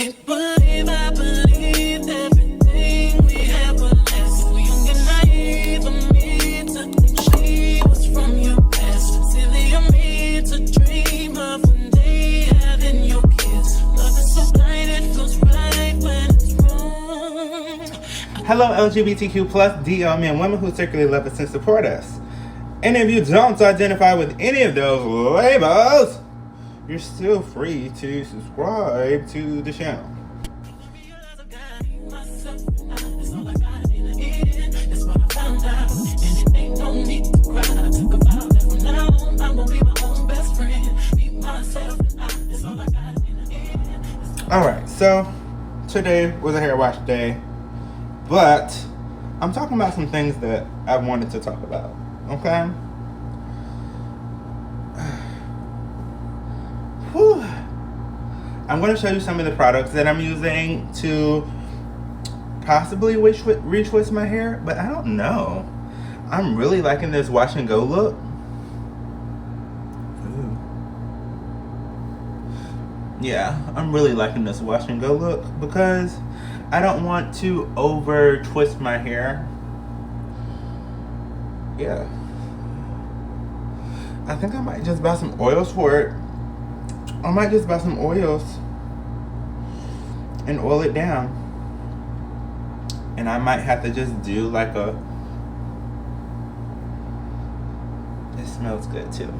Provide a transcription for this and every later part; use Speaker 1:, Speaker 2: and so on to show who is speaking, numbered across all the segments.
Speaker 1: Can't believe I believed everything we had was less. We young and naive of me to think she was from your past. Silly of me to dream of one day having your kids. Love is so blind, it feels right when it's wrong.
Speaker 2: Hello, LGBTQ plus DL men, women who circulate love us and support us. And if you don't identify with any of those labels, you're still free to subscribe to the channel. Alright, so today was a hair wash day, but I'm talking about some things that I wanted to talk about, okay? Whew. I'm going to show you some of the products that I'm using to possibly retwist my hair, but I don't know. I'm really liking this wash and go look. Ooh. Yeah, I'm really liking this wash and go look because I don't want to over twist my hair. Yeah. I think I might just buy some oils for it. I might just buy some oils and oil it down. And I might have to just do like a... It smells good too.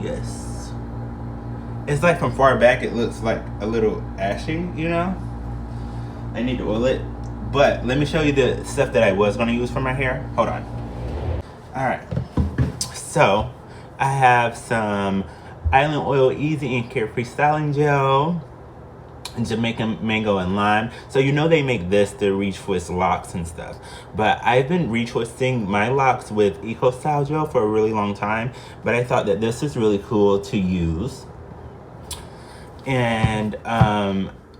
Speaker 2: Yes. It's like from far back it looks like a little ashy, you know? I need to oil it. But let me show you the stuff that I was going to use for my hair. Hold on. Alright. So, I have some Island Oil Easy and Carefree Styling Gel, Jamaican Mango and Lime. So you know they make this to retwist locks and stuff. But I've been retwisting my locks with Eco Style Gel for a really long time. But I thought that this is really cool to use. And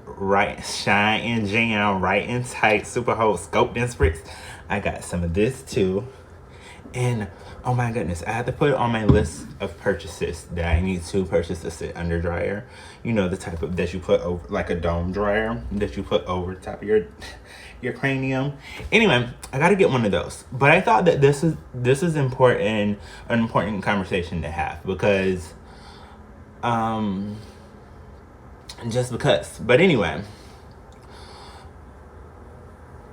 Speaker 2: right shine and jam, right and tight, super hold, scope and spritz. I got some of this too. And oh my goodness, I had to put it on my list of purchases that I need to purchase to sit under dryer. You know, the type of that you put over, like a dome dryer that you put over the top of your cranium. Anyway, I got to get one of those. But I thought that this is important, an important conversation to have because just because. But anyway,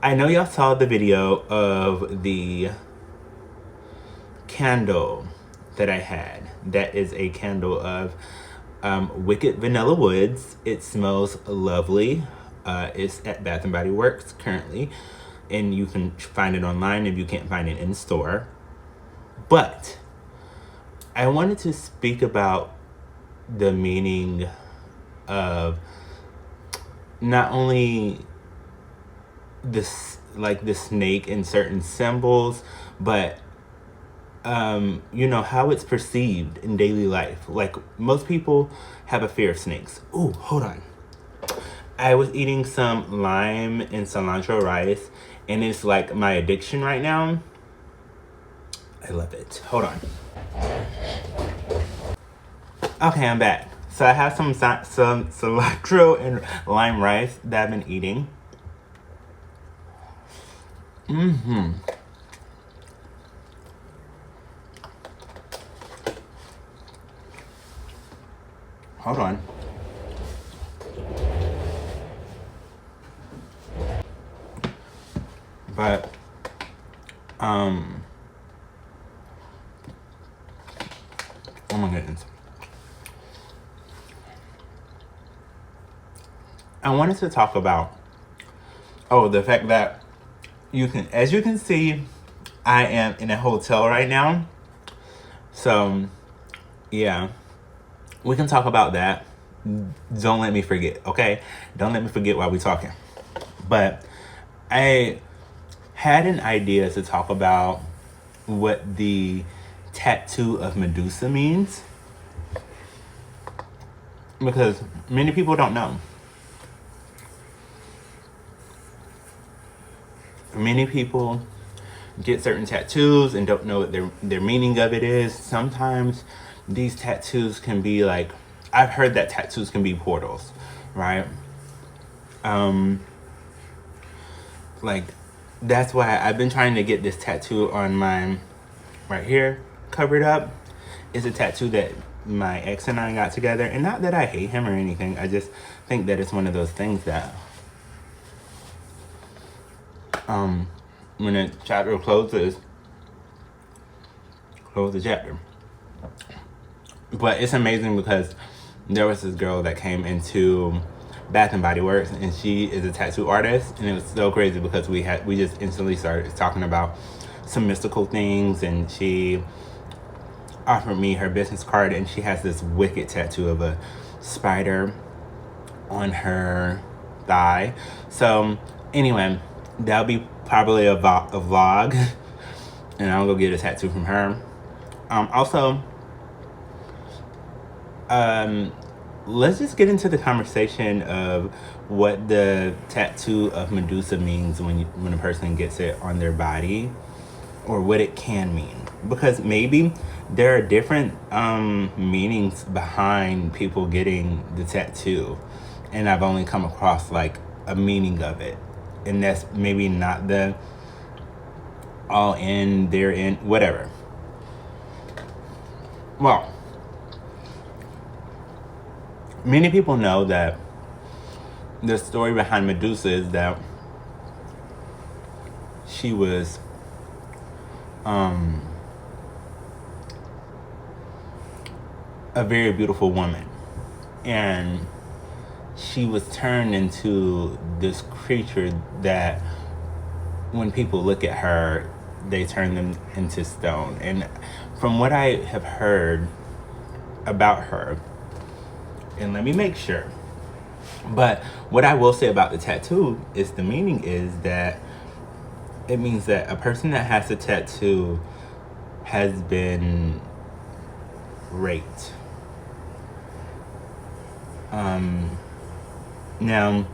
Speaker 2: I know y'all saw the video of the candle that I had. That is a candle of Wicked Vanilla Woods. It smells lovely. It's at Bath and Body Works currently, and you can find it online if you can't find it in store. But I wanted to speak about the meaning of not only this, like the snake in certain symbols, but you know, how it's perceived in daily life. Like, most people have a fear of snakes. Ooh, hold on. I was eating some lime and cilantro rice, and it's like my addiction right now. I love it. Hold on. Okay, I'm back. So I have some cilantro and lime rice that I've been eating. Hold on. But, oh my goodness. I wanted to talk about, the fact that as you can see, I am in a hotel right now. So, yeah. We can talk about that. Don't let me forget, okay? Don't let me forget while we're talking. But I had an idea to talk about what the tattoo of Madusa means, because many people don't know. Many people get certain tattoos and don't know what their meaning of it is. Sometimes these tattoos can be like, I've heard that tattoos can be portals, right? Like, that's why I've been trying to get this tattoo on my right here covered up. It's a tattoo that my ex and I got together, and not that I hate him or anything. I just think that it's one of those things that when a chapter closes, close the chapter. But it's amazing because there was this girl that came into Bath and Body Works, and she is a tattoo artist, and it was so crazy because we just instantly started talking about some mystical things, and she offered me her business card, and she has this wicked tattoo of a spider on her thigh. So anyway, that'll be probably a vlog, and I'll go get a tattoo from her. Also, let's just get into the conversation of what the tattoo of Madusa means when a person gets it on their body, or what it can mean. Because maybe there are different meanings behind people getting the tattoo, and I've only come across like a meaning of it, and that's maybe not the all in, they're in, whatever. Well, many people know that the story behind Madusa is that she was a very beautiful woman, and she was turned into this creature that when people look at her, they turn them into stone. And from what I have heard about her, and let me make sure, but what I will say about the tattoo is the meaning is that it means that a person that has a tattoo has been raped. Now,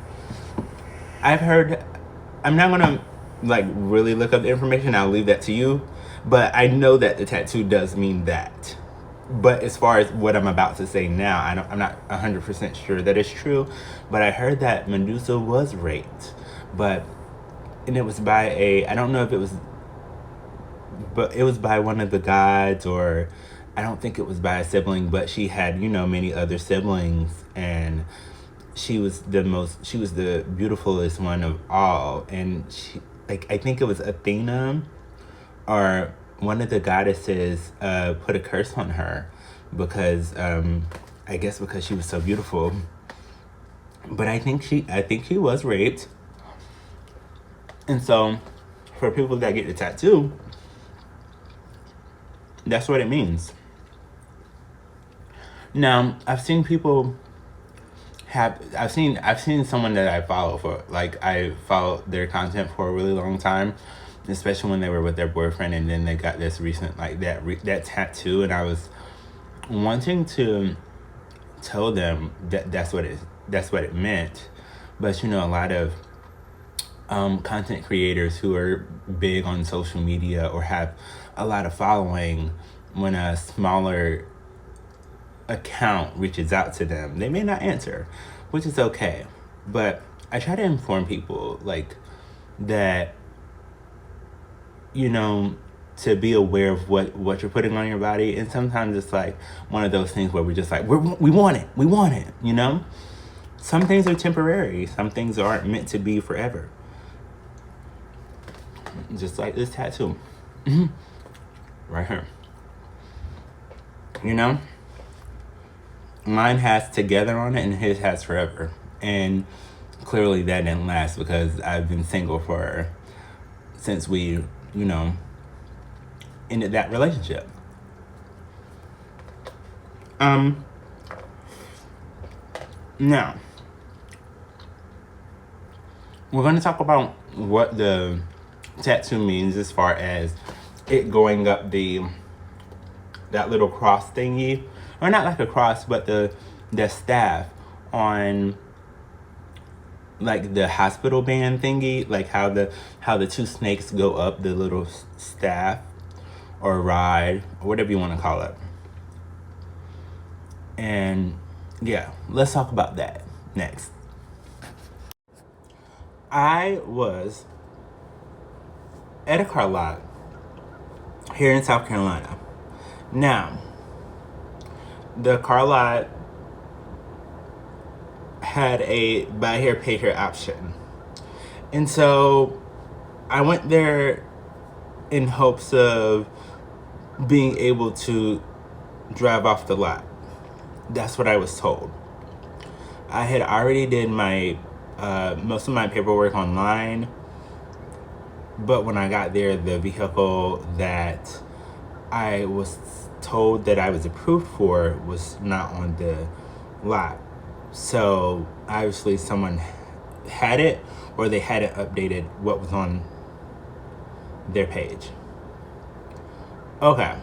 Speaker 2: I've heard, I'm not gonna like really look up the information, I'll leave that to you, but I know that the tattoo does mean that. But as far as what I'm about to say now, I'm not 100% sure that it's true, but I heard that Madusa was raped, and it was by I don't know if it was, but it was by one of the gods, or I don't think it was by a sibling, but she had, many other siblings, and she was the beautifulest one of all. And she, like, I think it was Athena or one of the goddesses put a curse on her because I guess because she was so beautiful. But I think she was raped. And so for people that get the tattoo, that's what it means. Now, I've seen someone that I follow for, like, I followed their content for a really long time, especially when they were with their boyfriend, and then they got this recent, like, that tattoo, and I was wanting to tell them that that's what it meant. But a lot of content creators who are big on social media or have a lot of following, when a smaller account reaches out to them, they may not answer, which is okay. But I try to inform people, like, that, to be aware of what you're putting on your body. And sometimes it's like one of those things where we're just like, we want it. Some things are temporary, some things aren't meant to be forever, just like this tattoo right here. Mine has together on it and his has forever. And clearly that didn't last because I've been single since we, ended that relationship. Now, we're going to talk about what the tattoo means as far as it going up that little cross thingy, or not like a cross, but the staff on, like, the hospital band thingy, like how the two snakes go up the little staff or ride or whatever you want to call it. And yeah, let's talk about that. Next. I was at a car lot here in South Carolina. Now, the car lot had a buy here, pay here option. And so I went there in hopes of being able to drive off the lot. That's what I was told. I had already did my most of my paperwork online, but when I got there, the vehicle that I was told that I was approved for was not on the lot. So obviously someone had it, or they hadn't updated what was on their page. Okay,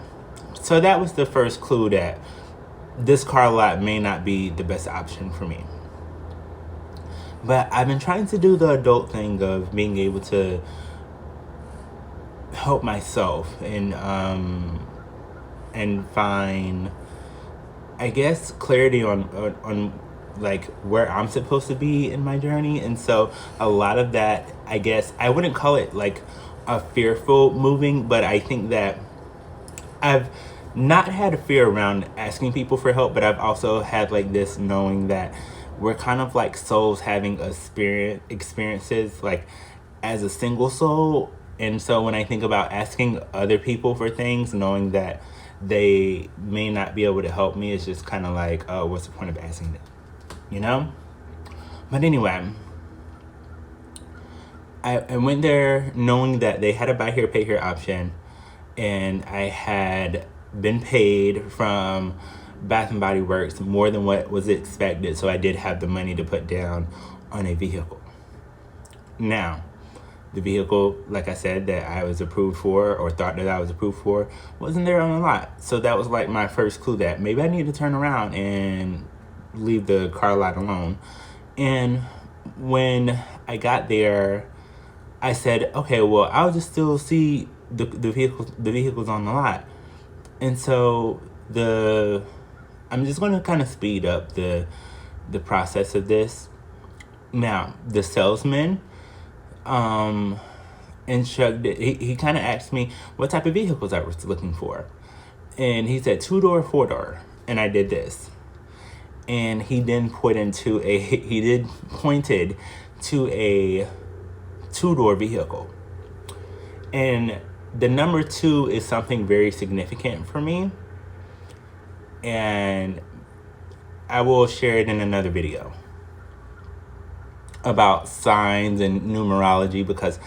Speaker 2: so that was the first clue that this car lot may not be the best option for me. But I've been trying to do the adult thing of being able to help myself and find, I guess, clarity on like where I'm supposed to be in my journey. And so a lot of that, I guess, I wouldn't call it like a fearful moving, but I think that I've not had a fear around asking people for help, but I've also had like this knowing that we're kind of like souls having experiences like as a single soul. And so when I think about asking other people for things, knowing that they may not be able to help me, it's just kind of like, oh, what's the point of asking them? You know? But anyway, I went there knowing that they had a buy here, pay here option. And I had been paid from Bath and Body Works more than what was expected. So I did have the money to put down on a vehicle. Now, the vehicle, like I said, that I was approved for or thought that I was approved for wasn't there on the lot. So that was like my first clue that maybe I need to turn around and leave the car lot alone. And when I got there, I said, okay, well, I'll just still see the vehicles on the lot. And so I'm just going to kind of speed up the process of this. Now, the salesman instructed, he kind of asked me what type of vehicles I was looking for. And he said 2-door, 4-door. And I did this. And he then pointed to a 2-door vehicle. And the number 2 is something very significant for me. And I will share it in another video about signs and numerology, because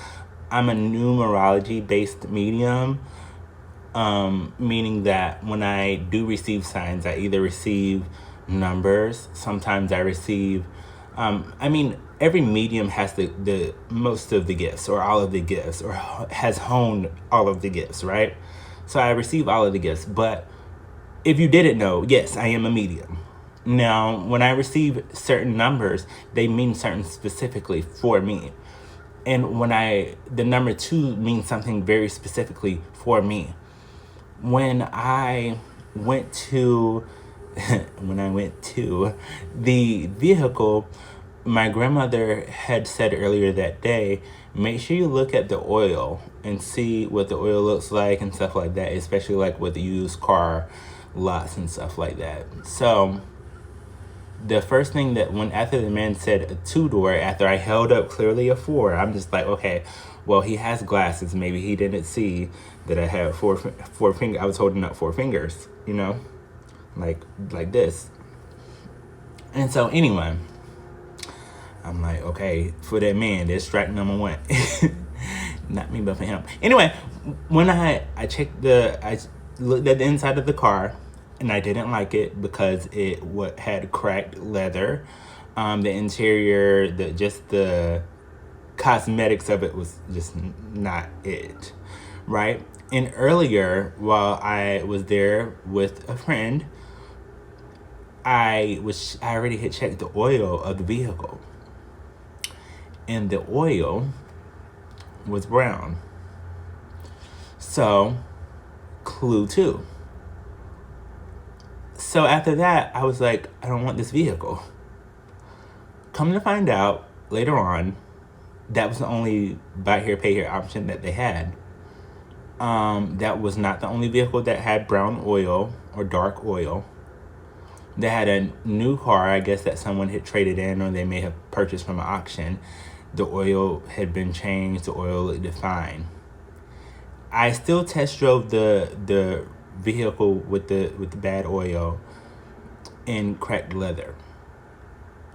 Speaker 2: I'm a numerology based medium, meaning that when I do receive signs, I either receive numbers, sometimes I receive, every medium has the most of the gifts or all of the gifts, or has honed all of the gifts, right? So I receive all of the gifts. But if you didn't know, yes, I am a medium. Now, when I receive certain numbers, they mean something specifically for me. And the number 2 means something very specifically for me. When I went to the vehicle, my grandmother had said earlier that day, make sure you look at the oil and see what the oil looks like and stuff like that, especially like with used car lots and stuff like that. So the first thing that after the man said a 2-door, after I held up clearly a 4, I'm just like, okay, well, he has glasses. Maybe he didn't see that I had four fingers. I was holding up 4 fingers, like this. And so anyway, I'm like, okay, for that man, that's strike number 1. Not me, but for him. Anyway, when I looked at the inside of the car, and I didn't like it because it had cracked leather. The interior, the cosmetics of it was just not it, right? And earlier, while I was there with a friend, I already had checked the oil of the vehicle, and the oil was brown. So, clue 2. So after that, I was like, I don't want this vehicle. Come to find out later on, that was the only buy here, pay here option that they had. That was not the only vehicle that had brown oil or dark oil. They had a new car, I guess, that someone had traded in or they may have purchased from an auction. The oil had been changed, the oil looked fine. I still test drove the vehicle with the bad oil in cracked leather.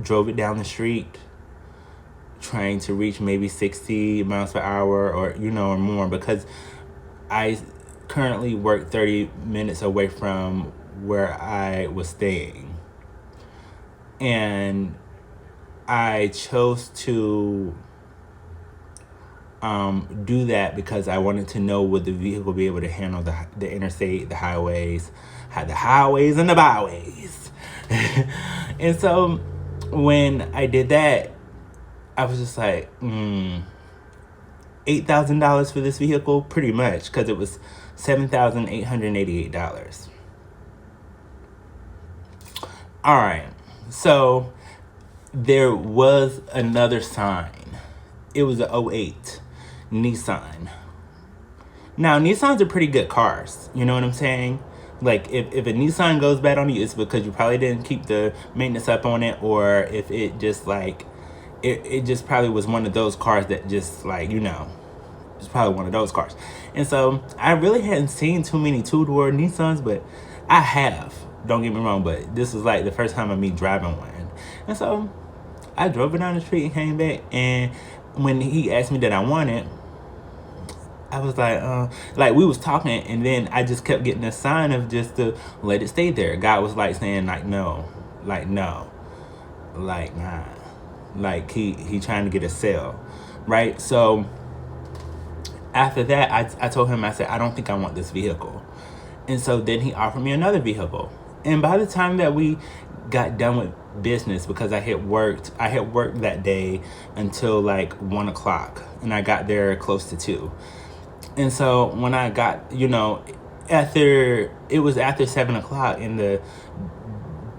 Speaker 2: Drove it down the street, trying to reach maybe 60 miles per hour or more, because I currently work 30 minutes away from where I was staying. And I chose to do that because I wanted to know would the vehicle be able to handle the interstate, the highways and the byways. And so when I did that, I was just like, $8,000 for this vehicle, pretty much, because it was $7,888. All right, so there was another sign. It was an '08 Nissan. Now, Nissans are pretty good cars. You know what I'm saying? Like, if a Nissan goes bad on you, it's because you probably didn't keep the maintenance up on it, or if it just, like, it just probably was one of those cars that just, like, it's probably one of those cars. And so, I really hadn't seen too many two-door Nissans, but I have. Don't get me wrong, but this was, like, the first time of me driving one. And so, I drove it down the street and came back, and when he asked me that I wanted, I was like we was talking, and then I just kept getting a sign of just to let it stay there. God was like saying no, nah, like he trying to get a sale, right? So after that, I told him, I said, I don't think I want this vehicle. And so then he offered me another vehicle. And by the time that we got done with business, because I had worked that day until like 1 o'clock, and I got there close to 2. And so when I got, after 7 o'clock, and the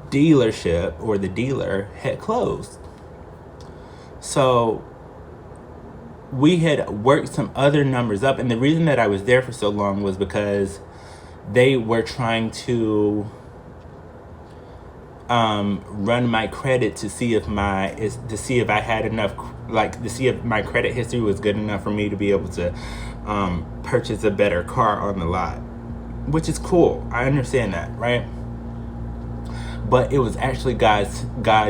Speaker 2: dealership or the dealer had closed. So we had worked some other numbers up, and the reason that I was there for so long was because they were trying to run my credit to see if I had enough, to see if my credit history was good enough for me to be able to purchase a better car on the lot, which is cool. I understand that, right? But it was actually God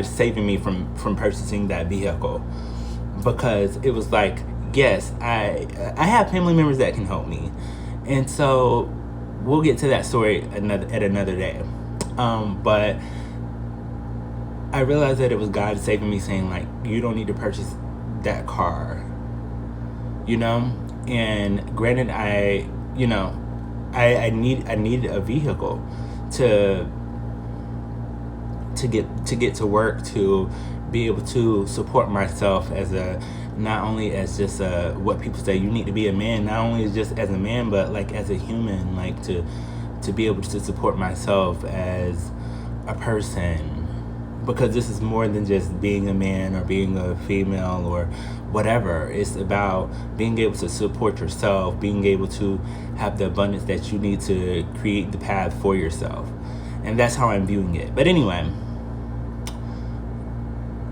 Speaker 2: saving me from purchasing that vehicle, because it was like, yes, I have family members that can help me, and so we'll get to that story at another day. But I realized that it was God saving me, saying, like, you don't need to purchase that car, And granted, I needed a vehicle to get to work, to be able to support myself as not only as just what people say you need to be a man, not only just as a man, but like as a human, like to be able to support myself as a person. Because this is more than just being a man or being a female or whatever. It's about being able to support yourself, being able to have the abundance that you need to create the path for yourself. And that's how I'm viewing it. But anyway,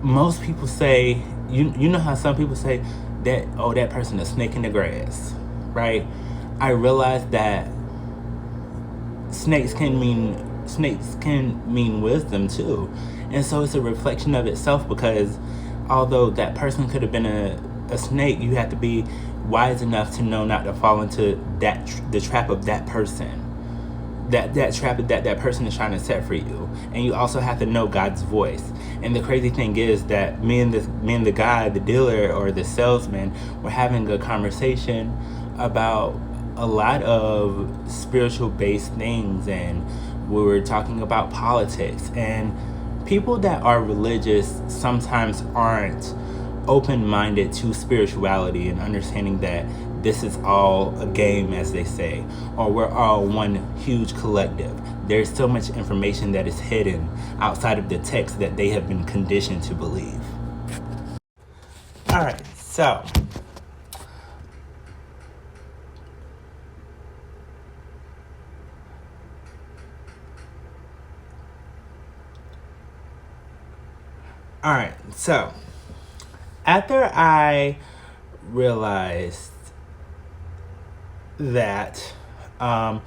Speaker 2: most people say, you know how some people say that, oh, that person is a snake in the grass, right? I realized that snakes can mean wisdom too. And so it's a reflection of itself, because although that person could have been a snake, you have to be wise enough to know not to fall into the trap of that person. That trap that person is trying to set for you. And you also have to know God's voice. And the crazy thing is that me and the guy, the dealer or the salesman, were having a conversation about a lot of spiritual based things, and we were talking about politics. And people that are religious sometimes aren't open-minded to spirituality and understanding that this is all a game, as they say, or we're all one huge collective. There's so much information that is hidden outside of the text that they have been conditioned to believe. All right, so after I realized that I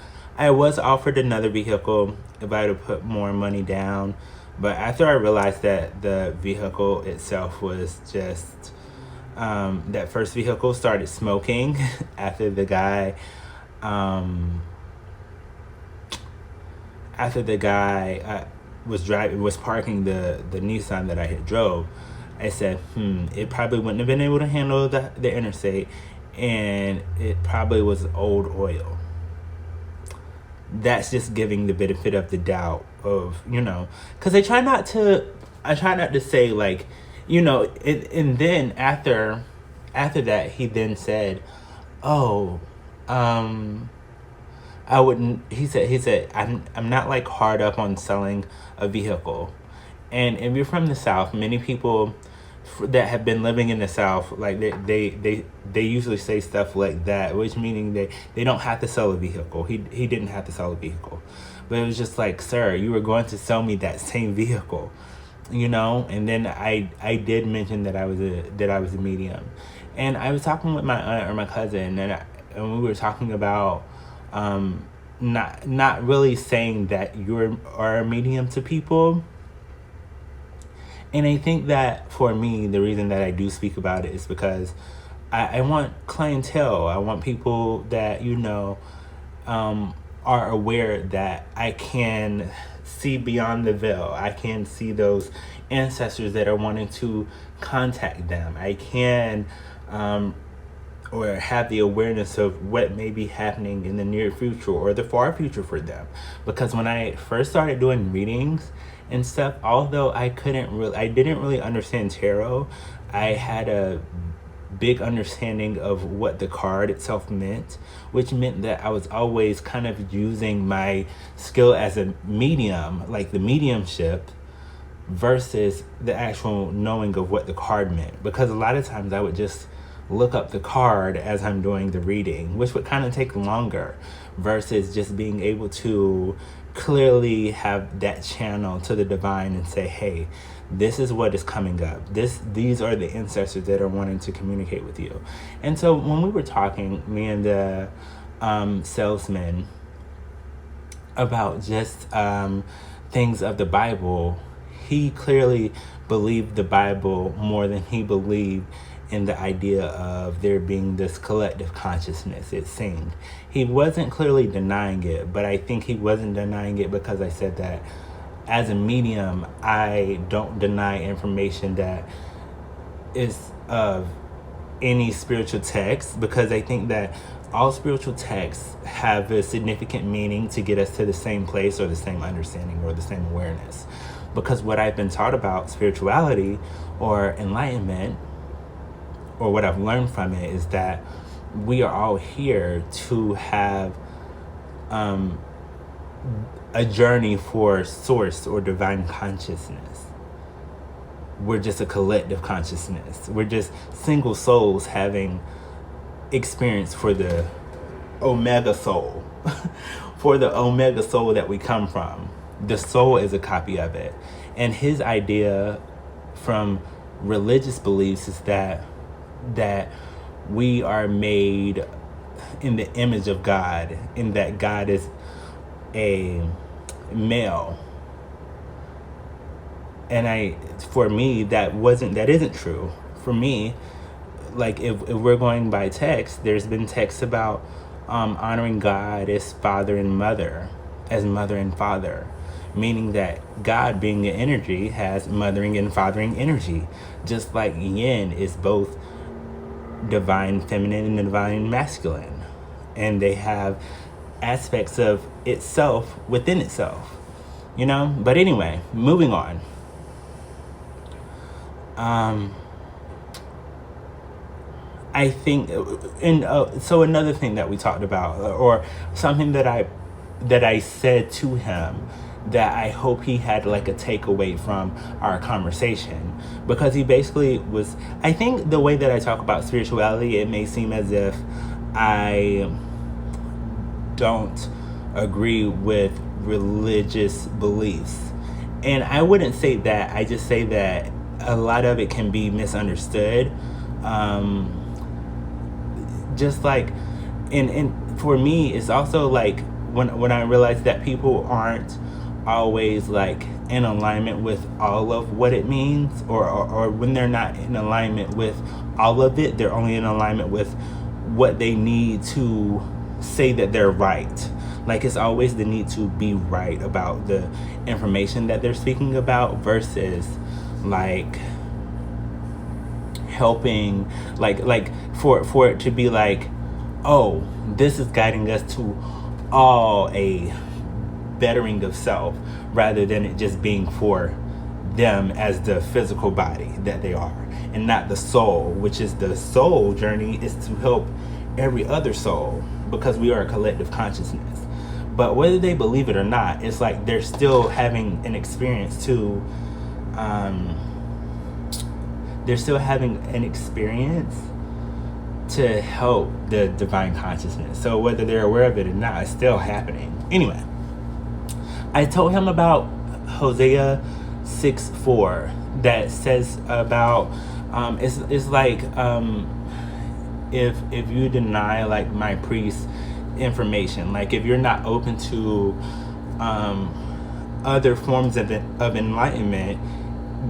Speaker 2: was offered another vehicle if I would put more money down, but after I realized that the vehicle itself was just that first vehicle started smoking after the guy um, was parking the Nissan that I had drove. I said, it probably wouldn't have been able to handle the interstate, and it probably was old oil. That's just giving the benefit of the doubt of, because I try not to say, like, and then after that, he then said, oh, I wouldn't. He said, I'm not like hard up on selling a vehicle, and if you're from the South, many people that have been living in the South, like they usually say stuff like that, which meaning they don't have to sell a vehicle. He didn't have to sell a vehicle, but it was just like, sir, you were going to sell me that same vehicle, And then I did mention that I was a medium, and I was talking with my aunt or my cousin, and we were talking about not really saying that you are a medium to people. And I think that for me, the reason that I do speak about it is because I want clientele. I want people that, are aware that I can see beyond the veil. I can see those ancestors that are wanting to contact them. I can or have the awareness of what may be happening in the near future or the far future for them. Because when I first started doing readings and stuff, although I didn't really understand tarot, I had a big understanding of what the card itself meant, which meant that I was always kind of using my skill as a medium, like the mediumship, versus the actual knowing of what the card meant. Because a lot of times I would just look up the card as I'm doing the reading, which would kind of take longer, versus just being able to clearly have that channel to the divine and say, hey, this is what is coming up. These are the ancestors that are wanting to communicate with you. And so when we were talking, me and the salesman, about just things of the Bible, he clearly believed the Bible more than he believed in the idea of there being this collective consciousness, it seemed. He wasn't clearly denying it, but I think he wasn't denying it because I said that as a medium, I don't deny information that is of any spiritual text, because I think that all spiritual texts have a significant meaning to get us to the same place or the same understanding or the same awareness. Because what I've been taught about spirituality or enlightenment, or what I've learned from it, is that we are all here to have a journey for source or divine consciousness. We're just a collective consciousness. We're just single souls having experience for the omega soul, for the omega soul that we come from. The soul is a copy of it. And his idea from religious beliefs is that we are made in the image of God, in that God is a male. And for me, that isn't true. For me, like if we're going by text, there's been texts about honoring God as father and mother, as mother and father, meaning that God, being the energy, has mothering and fathering energy, just like yin is both divine feminine and divine masculine, and they have aspects of itself within itself, but anyway, moving on. I think, and so another thing that we talked about, or something that I said to him that I hope he had like a takeaway from our conversation, because he basically was, I think the way that I talk about spirituality, it may seem as if I don't agree with religious beliefs. And I wouldn't say that. I just say that a lot of it can be misunderstood. Just like, and for me, it's also like when I realize that people aren't always like in alignment with all of what it means, or when they're not in alignment with all of it, they're only in alignment with what they need to say that they're right. Like, it's always the need to be right about the information that they're speaking about, versus like helping, like for it to be like, oh, this is guiding us to all a bettering of self, rather than it just being for them as the physical body that they are, and not the soul, which is the soul journey is to help every other soul, because we are a collective consciousness. But whether they believe it or not, it's like they're still having an experience to help the divine consciousness. So whether they're aware of it or not, it's still happening. Anyway, I told him about Hosea 6:4 that says about it's like if you deny like my priest information, like if you're not open to other forms of enlightenment,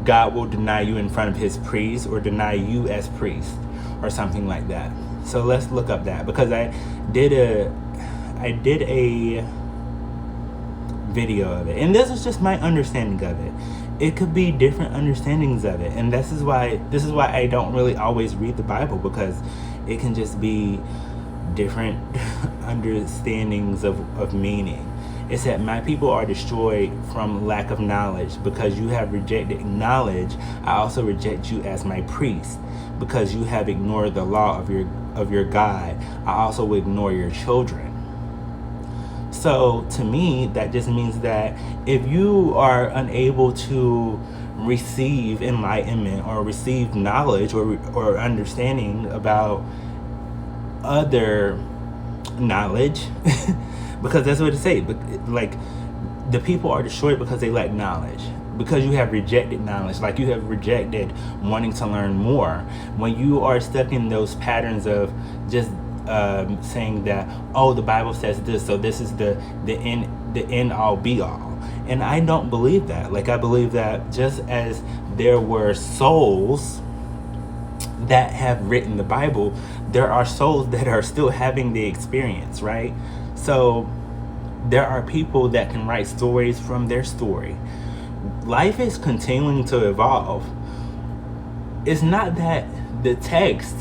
Speaker 2: God will deny you in front of his priest, or deny you as priest, or something like that. So let's look up that, because I did a video of it, and this is just my understanding of it. It could be different understandings of it, and this is why I don't really always read the Bible, because it can just be different understandings of meaning. It said, my people are destroyed from lack of knowledge. Because you have rejected knowledge, I also reject you as my priest. Because you have ignored the law of your God, I also will ignore your children. So to me, that just means that if you are unable to receive enlightenment, or receive knowledge, or understanding about other knowledge, because that's what it say, like the people are destroyed because they lack knowledge, because you have rejected knowledge, like you have rejected wanting to learn more. When you are stuck in those patterns of just saying that, oh, the Bible says this, so this is the end all be all. And I don't believe that. Like, I believe that just as there were souls that have written the Bible, there are souls that are still having the experience, right? So there are people that can write stories from their story. Life is continuing to evolve. It's not that the text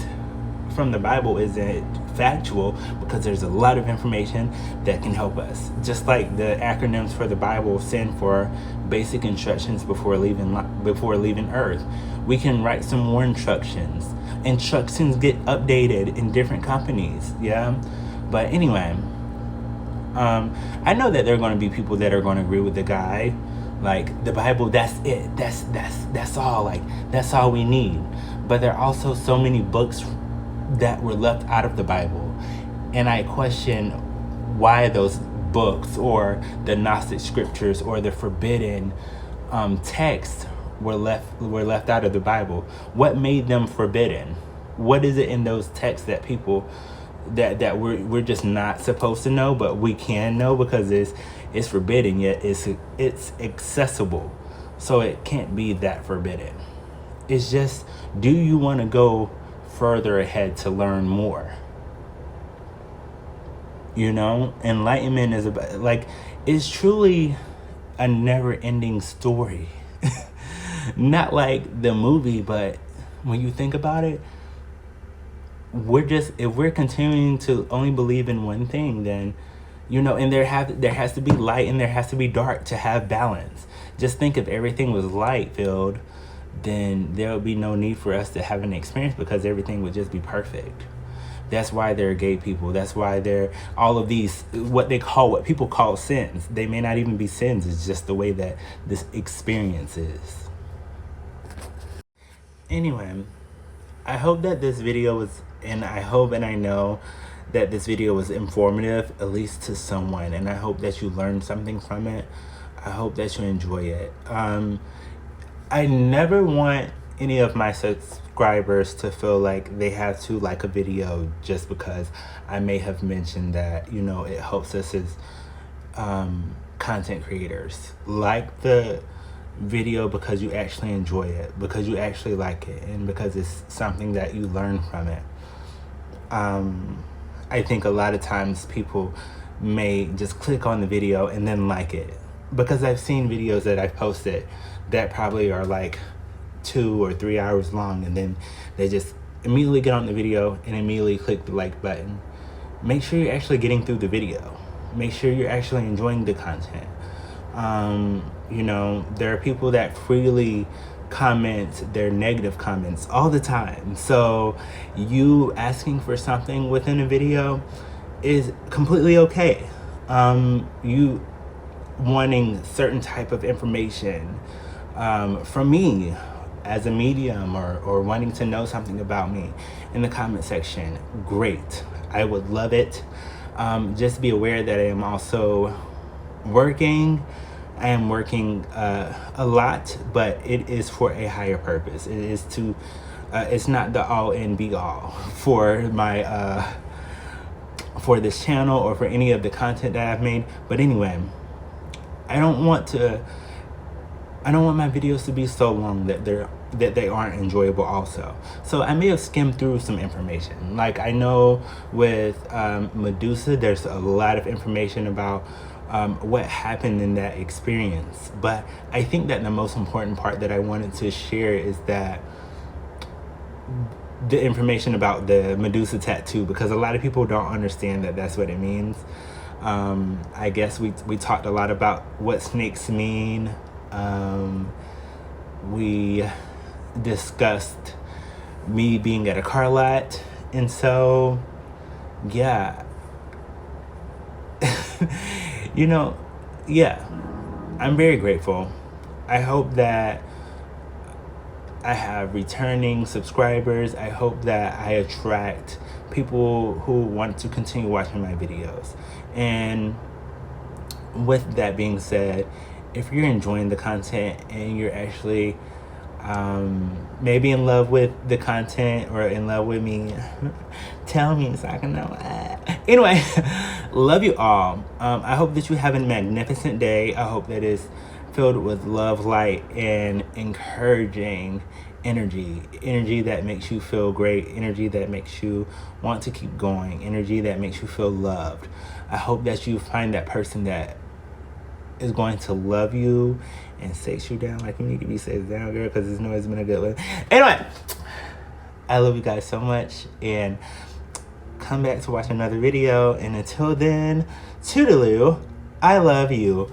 Speaker 2: from the Bible isn't factual, because there's a lot of information that can help us. Just like the acronyms for the Bible stand for basic instructions before leaving Earth. We can write some more instructions. Instructions get updated in different companies, yeah? But anyway, I know that there are going to be people that are going to agree with the guy. Like, the Bible, that's it. That's all. Like, that's all we need. But there are also so many books that were left out of the Bible. And I question why those books, or the Gnostic scriptures, or the forbidden texts were left out of the Bible. What made them forbidden? What is it in those texts that people that we're just not supposed to know, but we can know because it's forbidden, yet it's accessible, so it can't be that forbidden. It's just, do you want to go further ahead to learn more? You know, enlightenment is about, like, it's truly a never-ending story. Not like the movie, but when you think about it, if we're continuing to only believe in one thing, then, you know, and there has to be light and there has to be dark to have balance. Just think, if everything was light filled, then there would be no need for us to have an experience, because everything would just be perfect. That's why they're gay people. That's why they're all of these, what people call sins. They may not even be sins. It's just the way that this experience is. Anyway, I hope that this video was, and I hope and I know that this video was informative, at least to someone. And I hope that you learned something from it. I hope that you enjoy it. I never want any of my subscribers to feel like they have to like a video just because I may have mentioned that, you know, it helps us as content creators. Like the video because you actually enjoy it, because you actually like it, and because it's something that you learn from it. I think a lot of times people may just click on the video and then like it, because I've seen videos that I've posted that probably are like 2 or 3 hours long, and then they just immediately get on the video and immediately click the like button. Make sure you're actually getting through the video. Make sure you're actually enjoying the content. You know, there are people that freely comment their negative comments all the time. So you asking for something within a video is completely okay. You wanting certain type of information from me as a medium, or wanting to know something about me in the comment section, great. I would love it. Just be aware that I am also working. I am working a lot, but it is for a higher purpose. It is to, it's not the all and be all for my, for this channel or for any of the content that I've made. But anyway, I don't want my videos to be so long that they aren't enjoyable also. So I may have skimmed through some information. Like I know with Madusa, there's a lot of information about what happened in that experience. But I think that the most important part that I wanted to share is that the information about the Madusa Tattoo, because a lot of people don't understand that that's what it means. I guess we talked a lot about what snakes mean. We discussed me being at a car lot, and so yeah. You know, yeah, I'm very grateful. I hope that I have returning subscribers. I hope that I attract people who want to continue watching my videos. And with that being said, if you're enjoying the content and you're actually maybe in love with the content or in love with me, tell me so I can know. Anyway, love you all. I hope that you have a magnificent day. I hope that is filled with love, light, and encouraging energy that makes you feel great, energy that makes you want to keep going, energy that makes you feel loved. I hope that you find that person that is going to love you and sex you down like you need to be sexed down, girl, because it's always been a good one. Anyway, I love you guys so much, and come back to watch another video. And until then, toodaloo, I love you.